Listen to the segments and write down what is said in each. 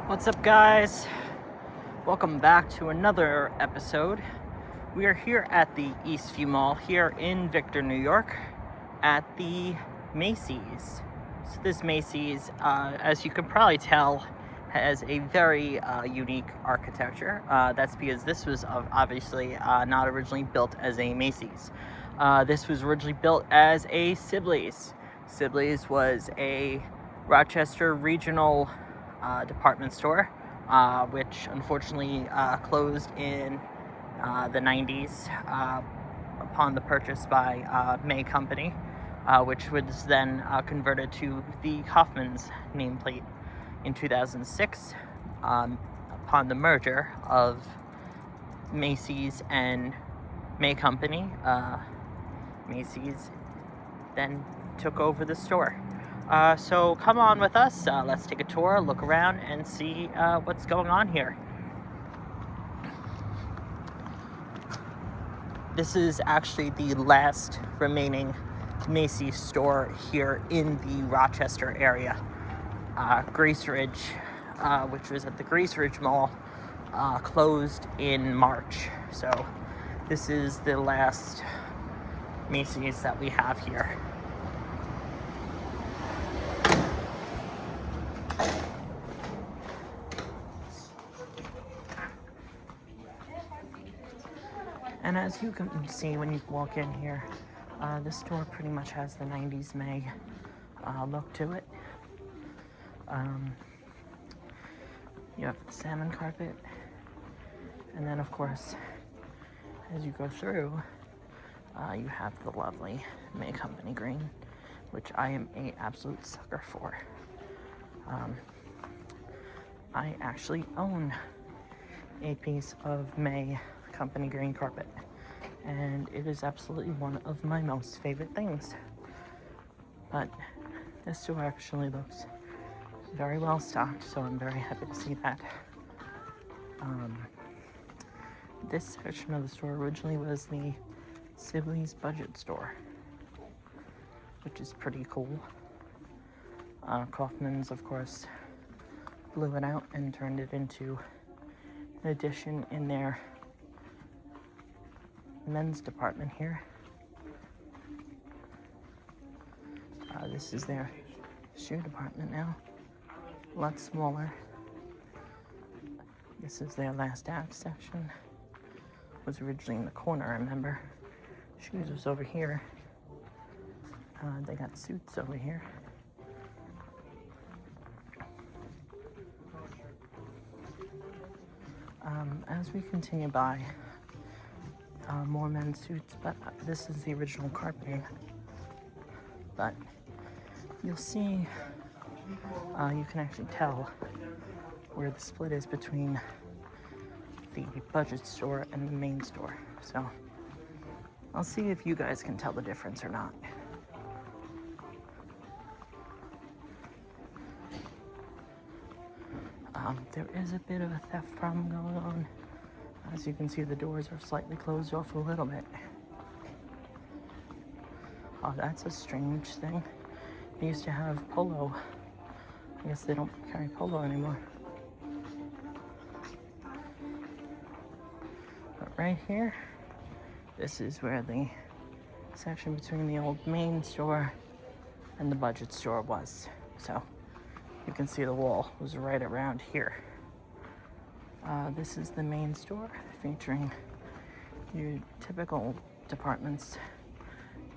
What's up, guys? Welcome back to another episode. We are here at the Eastview Mall here in Victor, New York at the Macy's. So this Macy's, as you can probably tell, has a very unique architecture. That's because this was obviously not originally built as a Macy's. This was originally built as a Sibley's. Sibley's was a Rochester regional department store, which unfortunately closed in the 90s upon the purchase by May Company, which was then converted to the Kaufmann's nameplate in 2006 upon the merger of Macy's and May Company. Macy's then took over the store. So come on with us, let's take a tour, look around, and see what's going on here. This is actually the last remaining Macy's store here in the Rochester area. Grace Ridge, which was at the Grace Ridge Mall, closed in March. So this is the last Macy's that we have here. And as you can see when you walk in here, this store pretty much has the 90s May look to it. You have the salmon carpet, and then of course, as you go through, you have the lovely May Company green, which I am an absolute sucker for. I actually own a piece of May Company green carpet, and it is absolutely one of my most favorite things. But this store actually looks very well stocked, so I'm very happy to see that. This section of the store originally was the Sibley's budget store, which is pretty cool. Kaufmann's, of course, blew it out and turned it into an addition in their men's department here. This is their shoe department now, a lot smaller. This is their last act section. It was originally in the corner, I remember. Shoes was over here. They got suits over here. As we continue by, more men's suits, but this is the original carpeting. But you'll see, you can actually tell where the split is between the budget store and the main store. So I'll see if you guys can tell the difference or not. There is a bit of a theft problem going on. As you can see, the doors are slightly closed off a little bit. Oh, that's a strange thing. They used to have Polo. I guess they don't carry Polo anymore. But right here, this is where the section between the old main store and the budget store was. So you can see the wall was right around here. This is the main store, featuring your typical departments.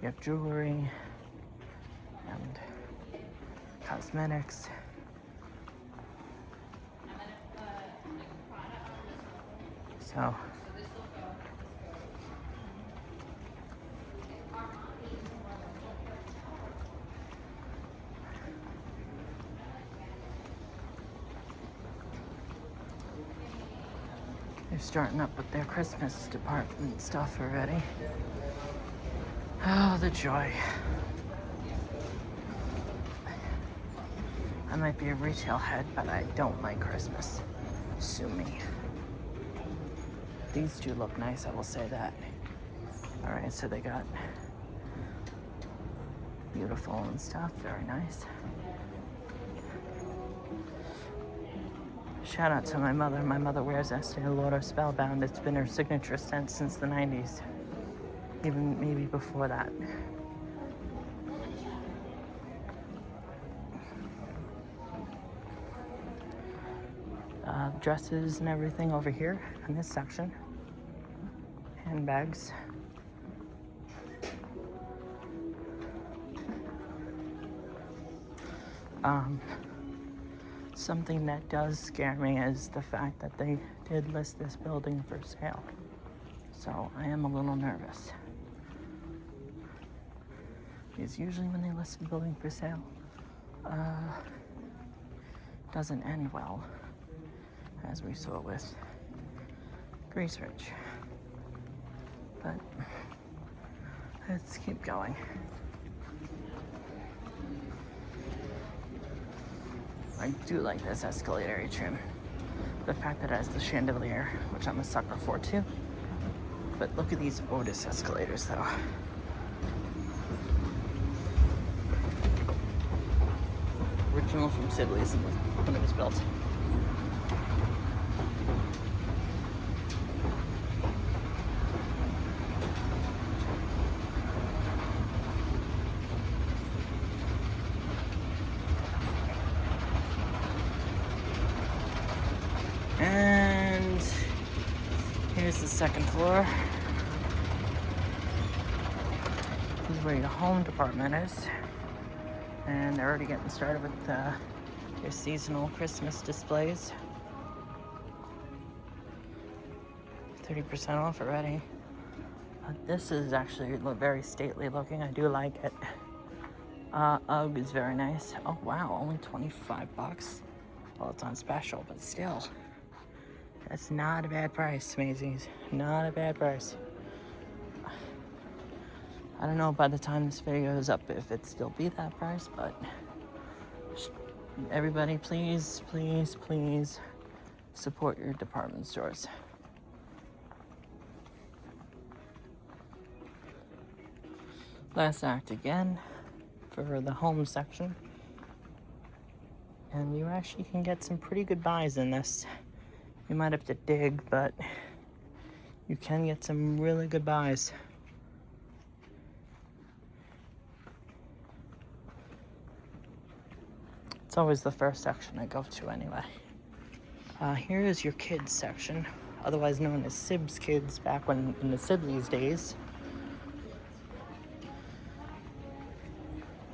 You have jewelry and cosmetics. So they're starting up with their Christmas department stuff already. Oh, the joy. I might be a retail head, but I don't like Christmas. Sue me. These do look nice, I will say that. Alright, so they got beautiful and stuff, very nice. Shout out to my mother. My mother wears Estee Lauder Spellbound. It's been her signature scent since the 90s. Even maybe before that. Dresses and everything over here in this section. Handbags. Something that does scare me is the fact that they did list this building for sale. So I am a little nervous. Because usually when they list a building for sale, doesn't end well, as we saw with Grace Ridge. But let's keep going. I do like this escalator trim. The fact that it has the chandelier, which I'm a sucker for too. But look at these Otis escalators though. Original from Sibley when it was built. And here's the second floor. This is where your home department is. And they're already getting started with their seasonal Christmas displays. 30% off already. This is actually very stately looking. I do like it. UGG is very nice. Oh wow, only $25. Well, it's on special, but still. That's not a bad price, Macy's. Not a bad price. I don't know by the time this video is up if it'd still be that price, but everybody please, please, please support your department stores. Last act again for the home section. And you actually can get some pretty good buys in this. You might have to dig, but you can get some really good buys. It's always the first section I go to anyway. Here is your kids section, otherwise known as Sibs Kids back when in the Sibley's days.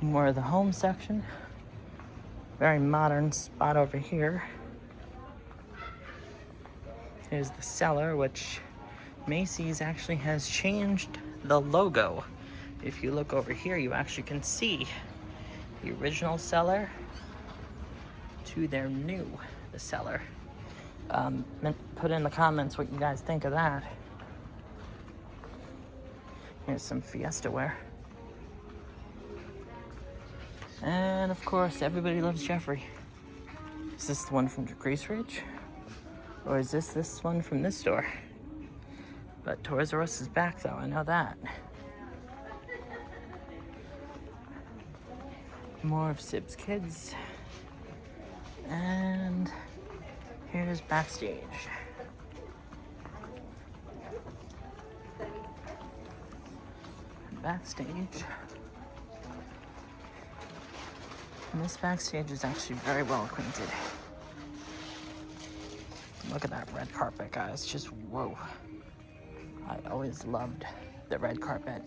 More of the home section. Very modern spot over here. Here's the cellar, which Macy's actually has changed the logo. If you look over here, you actually can see the original cellar to their new cellar. Put in the comments what you guys think of that. Here's some Fiesta wear. And of course, everybody loves Jeffrey. Is this the one from Grace Ridge? Or is this one from this store? But Toys R Us is back though, I know that. More of Sibs Kids. And here's backstage. Backstage. And this backstage is actually very well acquainted. Look at that red carpet, guys. Just whoa. I always loved the red carpet.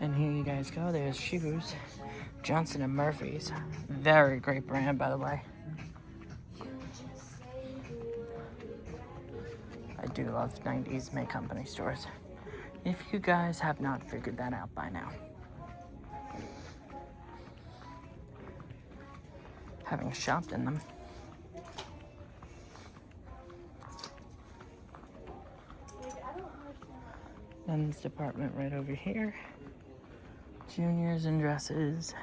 And here you guys go. There's shoes. Johnson & Murphy's. Very great brand, by the way. I do love 90s May Company stores. If you guys have not figured that out by now. Having shopped in them. Men's department right over here. Juniors and dresses.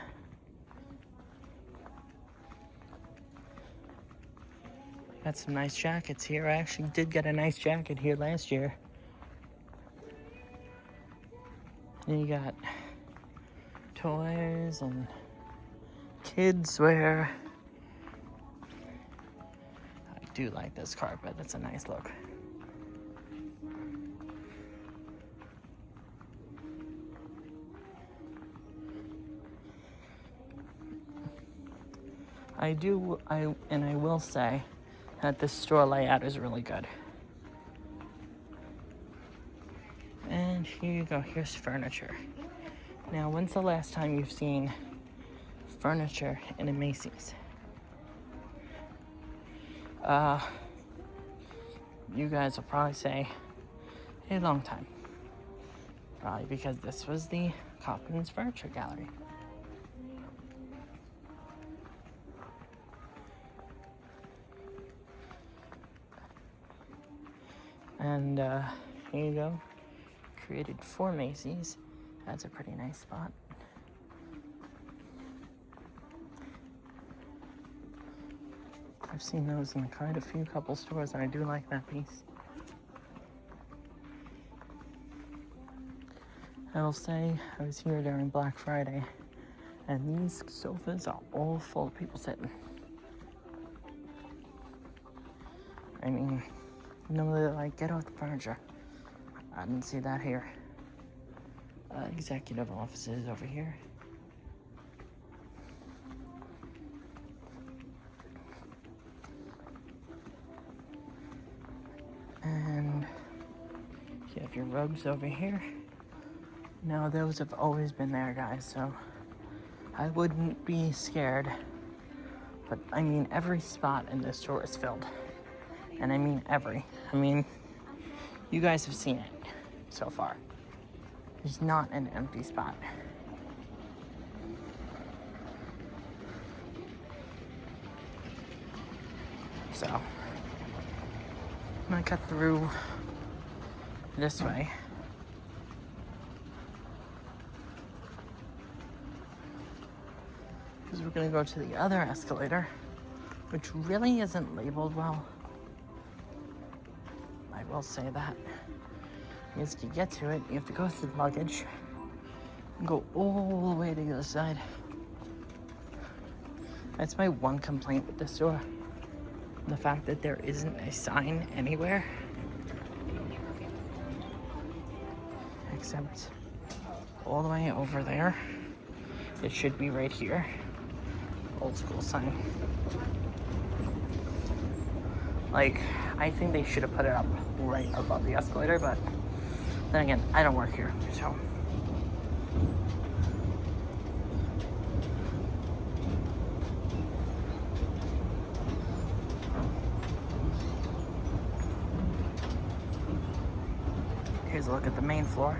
Got some nice jackets here. I actually did get a nice jacket here last year. And you got toys and kids wear. I do like this carpet. That's a nice look. I will say that this store layout is really good. And here you go, here's furniture. Now, when's the last time you've seen furniture in a Macy's? You guys will probably say a long time. Probably because this was the Kaufmann's Furniture Gallery. And here you go, created for Macy's. That's a pretty nice spot. I've seen those in quite a few couple stores, and I do like that piece. I will say, I was here during Black Friday, and these sofas are all full of people sitting. I mean, normally like, get off the furniture. I didn't see that here. Executive offices over here. And you have your rugs over here. Now those have always been there, guys, so I wouldn't be scared. But I mean, every spot in this store is filled. And I mean every. I mean, you guys have seen it so far. There's not an empty spot. So, I'm gonna cut through this way. Because we're gonna go to the other escalator, which really isn't labeled well. I will say that. Because to get to it, you have to go through the luggage and go all the way to the other side. That's my one complaint with this store. The fact that there isn't a sign anywhere. Except all the way over there. It should be right here. Old school sign. Like, I think they should have put it up right above the escalator, but then again, I don't work here, so. Here's a look at the main floor.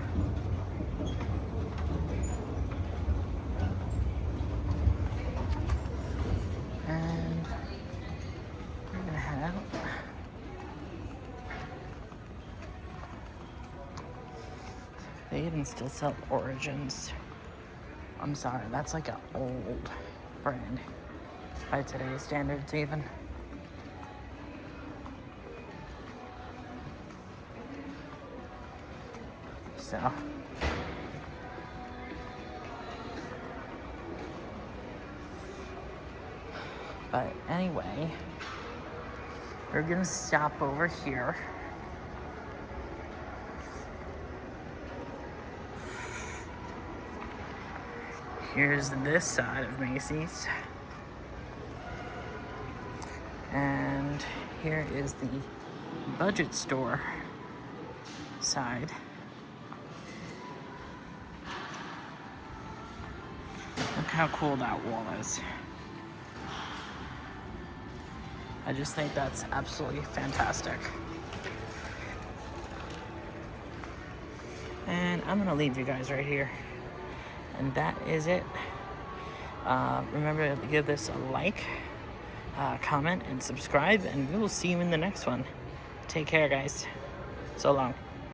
And we're gonna head out. They even still sell Origins. I'm sorry, that's like an old brand by today's standards even. So, but anyway, we're gonna stop over here. Here's this side of Macy's. And here is the budget store side. Look how cool that wall is. I just think that's absolutely fantastic. And I'm gonna leave you guys right here. And that is it. Remember to give this a like, comment, and subscribe, and we will see you in the next one. Take care, guys. So long.